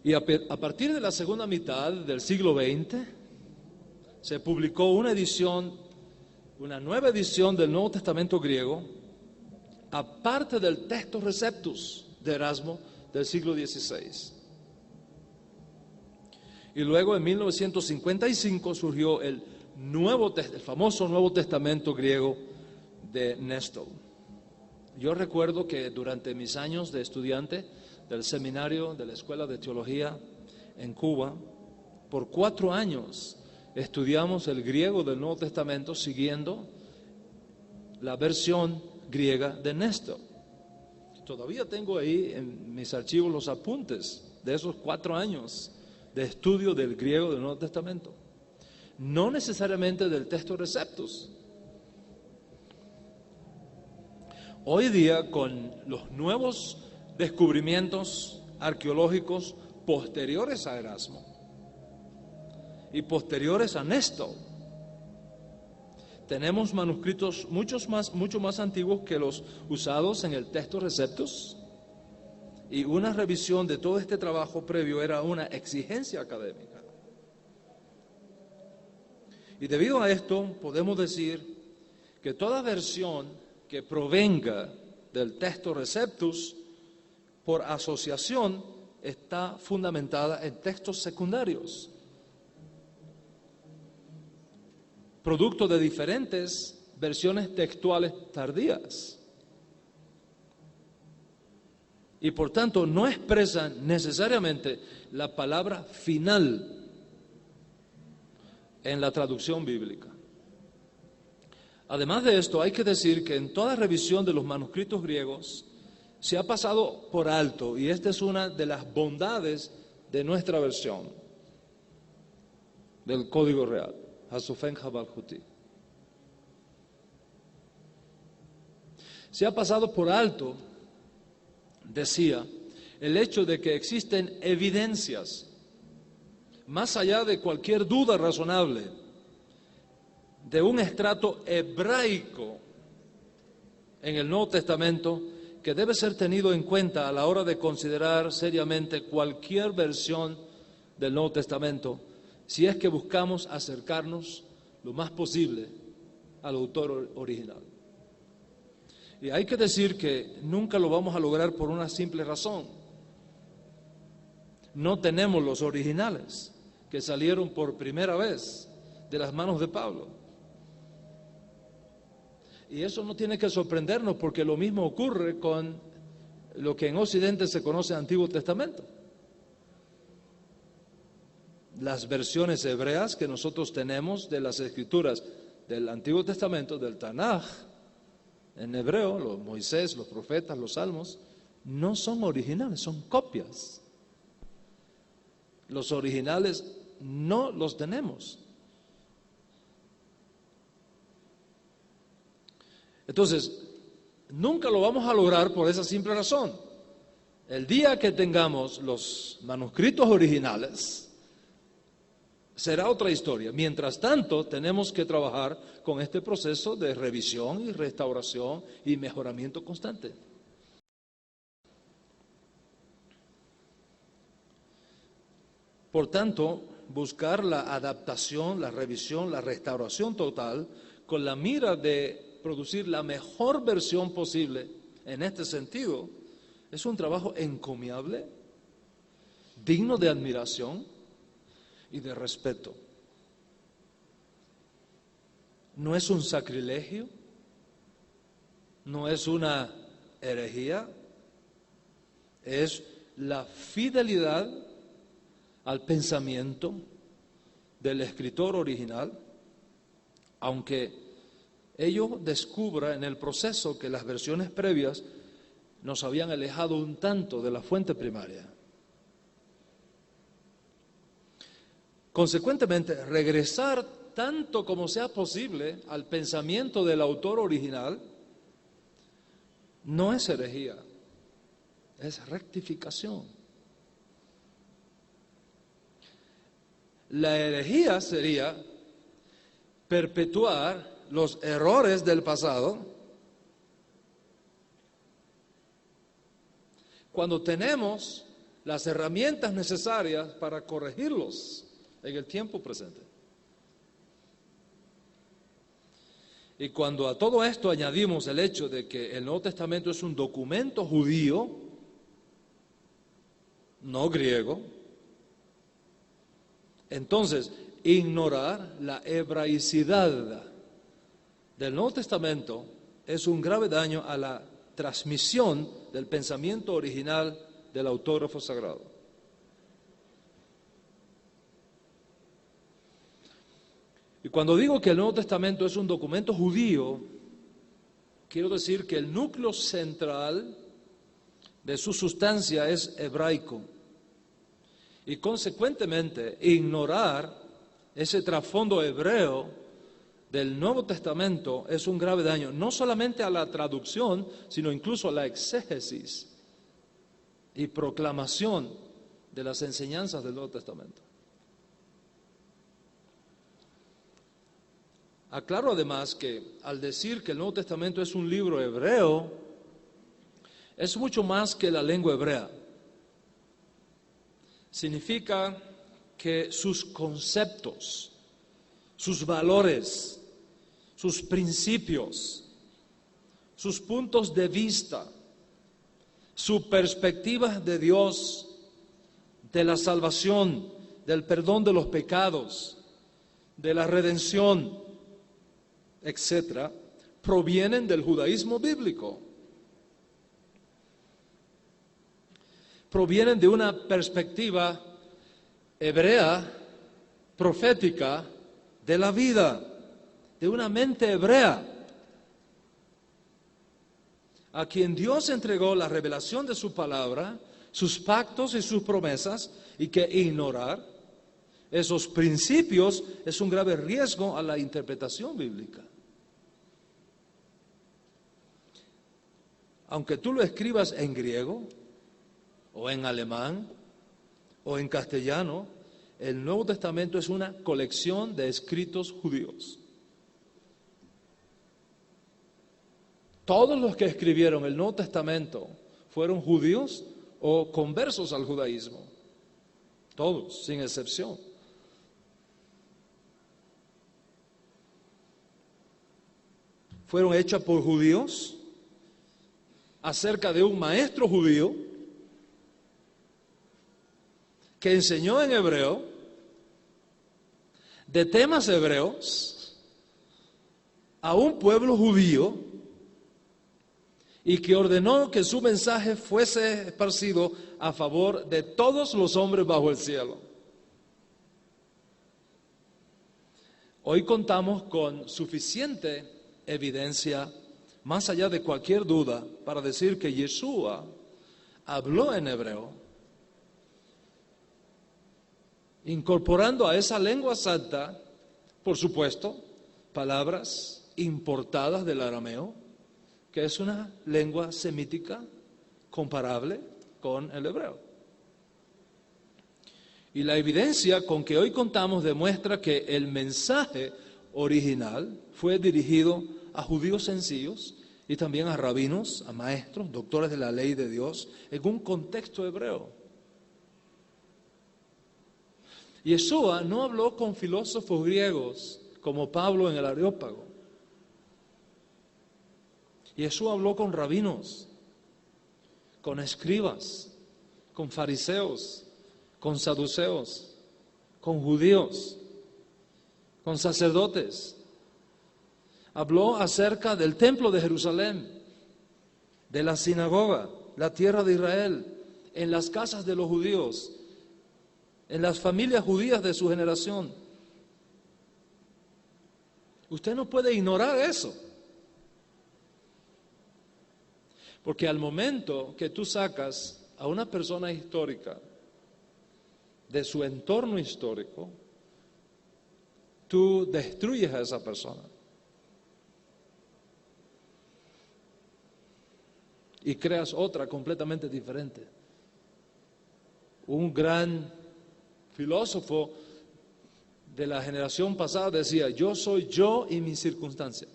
Y a partir de la segunda mitad del siglo XX, se publicó una nueva edición del Nuevo Testamento griego, aparte del Textus Receptus de Erasmo del siglo XVI. Y luego en 1955 surgió el famoso Nuevo Testamento griego de Néstor. Yo recuerdo que durante mis años de estudiante del seminario de la Escuela de Teología en Cuba, por 4 años estudiamos el griego del Nuevo Testamento siguiendo la versión griega de Néstor. Todavía tengo ahí en mis archivos los apuntes de esos 4 años de estudio del griego del Nuevo Testamento. No necesariamente del Textus Receptus. Hoy día, con los nuevos descubrimientos arqueológicos posteriores a Erasmo y posteriores a Néstor, tenemos manuscritos mucho más antiguos que los usados en el Textus Receptus, y una revisión de todo este trabajo previo era una exigencia académica. Y debido a esto podemos decir que toda versión que provenga del Textus Receptus por asociación está fundamentada en textos secundarios, producto de diferentes versiones textuales tardías, y por tanto no expresan necesariamente la palabra final en la traducción bíblica. Además de esto, hay que decir que en toda revisión de los manuscritos griegos se ha pasado por alto, y esta es una de las bondades de nuestra versión del Código Real, Hasofén Jabaljuti. Se ha pasado por alto, decía, el hecho de que existen evidencias, más allá de cualquier duda razonable, de un estrato hebraico en el Nuevo Testamento que debe ser tenido en cuenta a la hora de considerar seriamente cualquier versión del Nuevo Testamento, si es que buscamos acercarnos lo más posible al autor original. Y hay que decir que nunca lo vamos a lograr por una simple razón. No tenemos los originales que salieron por primera vez de las manos de Pablo. Y eso no tiene que sorprendernos, porque lo mismo ocurre con lo que en Occidente se conoce Antiguo Testamento. Las versiones hebreas que nosotros tenemos de las escrituras del Antiguo Testamento, del Tanaj, en hebreo, los Moisés, los profetas, los salmos, no son originales, son copias. Los originales no los tenemos. Entonces, nunca lo vamos a lograr por esa simple razón. El día que tengamos los manuscritos originales, será otra historia. Mientras tanto, tenemos que trabajar con este proceso de revisión y restauración y mejoramiento constante. Por tanto, buscar la adaptación, la revisión, la restauración total, con la mira de producir la mejor versión posible en este sentido, es un trabajo encomiable, digno de admiración y de respeto. No es un sacrilegio, no es una herejía, es la fidelidad al pensamiento del escritor original, aunque ello descubra en el proceso que las versiones previas nos habían alejado un tanto de la fuente primaria. Consecuentemente, regresar tanto como sea posible al pensamiento del autor original no es herejía, es rectificación. La herejía sería perpetuar los errores del pasado cuando tenemos las herramientas necesarias para corregirlos en el tiempo presente. Y cuando a todo esto añadimos el hecho de que el Nuevo Testamento es un documento judío, no griego, entonces ignorar la hebraicidad del Nuevo Testamento es un grave daño a la transmisión del pensamiento original del autógrafo sagrado. Y cuando digo que el Nuevo Testamento es un documento judío, quiero decir que el núcleo central de su sustancia es hebraico. Y consecuentemente, ignorar ese trasfondo hebreo del Nuevo Testamento es un grave daño, no solamente a la traducción, sino incluso a la exégesis y proclamación de las enseñanzas del Nuevo Testamento. Aclaro además que al decir que el Nuevo Testamento es un libro hebreo, es mucho más que la lengua hebrea. Significa que sus conceptos, sus valores, sus principios, sus puntos de vista, su perspectiva de Dios, de la salvación, del perdón de los pecados, de la redención, etcétera, provienen del judaísmo bíblico. Provienen de una perspectiva hebrea, profética, de la vida, de una mente hebrea, a quien Dios entregó la revelación de su palabra, sus pactos y sus promesas, y que ignorar esos principios es un grave riesgo a la interpretación bíblica. Aunque tú lo escribas en griego, o en alemán, o en castellano, el Nuevo Testamento es una colección de escritos judíos. Todos los que escribieron el Nuevo Testamento fueron judíos o conversos al judaísmo. Todos, sin excepción. Fueron hechos por judíos acerca de un maestro judío que enseñó en hebreo, de temas hebreos, a un pueblo judío y que ordenó que su mensaje fuese esparcido a favor de todos los hombres bajo el cielo. Hoy contamos con suficiente evidencia, más allá de cualquier duda, para decir que Yeshua habló en hebreo, incorporando a esa lengua santa, por supuesto, palabras importadas del arameo, que es una lengua semítica comparable con el hebreo. Y la evidencia con que hoy contamos demuestra que el mensaje original fue dirigido a judíos sencillos y también a rabinos, a maestros, doctores de la ley de Dios, en un contexto hebreo. Yeshua no habló con filósofos griegos como Pablo en el Areópago. Yeshua habló con rabinos, con escribas, con fariseos, con saduceos, con judíos, con sacerdotes. Habló acerca del templo de Jerusalén, de la sinagoga, la tierra de Israel, en las casas de los judíos, en las familias judías de su generación. Usted no puede ignorar eso. Porque al momento que tú sacas a una persona histórica de su entorno histórico, tú destruyes a esa persona. Y creas otra completamente diferente. Un gran filósofo de la generación pasada decía: yo soy yo y mi circunstancia.